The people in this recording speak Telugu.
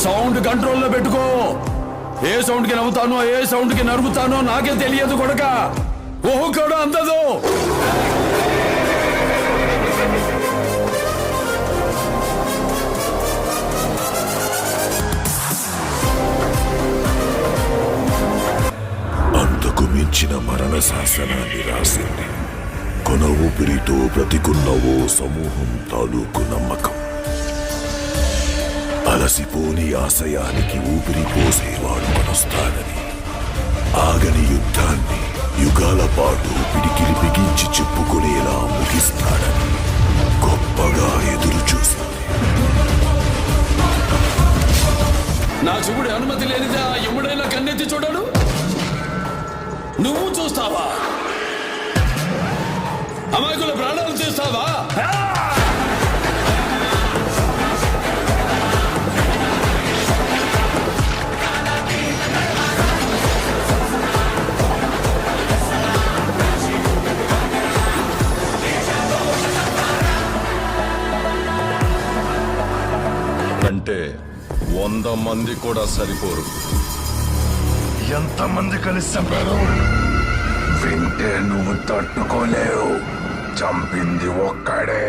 సౌండ్ కంట్రోల్లో పెట్టుకో. ఏ సౌండ్ కి నవ్వుతానో ఏ సౌండ్ కి నరుగుతానో నాకే తెలియదు కొడక. ఓహో కూడా అందదు. అంతకు మించిన మరణ శాసనాన్ని రాసింది కొన ఊపిరితో బ్రతికున్నవో సమూహం తాలూకు నమ్మకం. అలసిపోని ఆశయానికి ఊపిరి పోసేవాడు కొనొస్తాడని, ఆగని యుద్ధాన్ని యుగాల పాటు పిడికిలి బిగించి చెప్పుకునేలా ముగిస్తాడని గొప్పగా ఎదురు చూసింది. నా శివుడి అనుమతి లేనిదా ఎముడైనా కన్నెత్తి చూడడు. నువ్వు చూస్తావా? అమాయకుల ప్రాణాలు తీస్తావా? అంటే 100 మంది కూడా సరిపోరు. ఎంతమంది కలిసి చంపారు? వింటే నువ్వు తట్టుకోలేవు. చంపింది ఒక్కడే.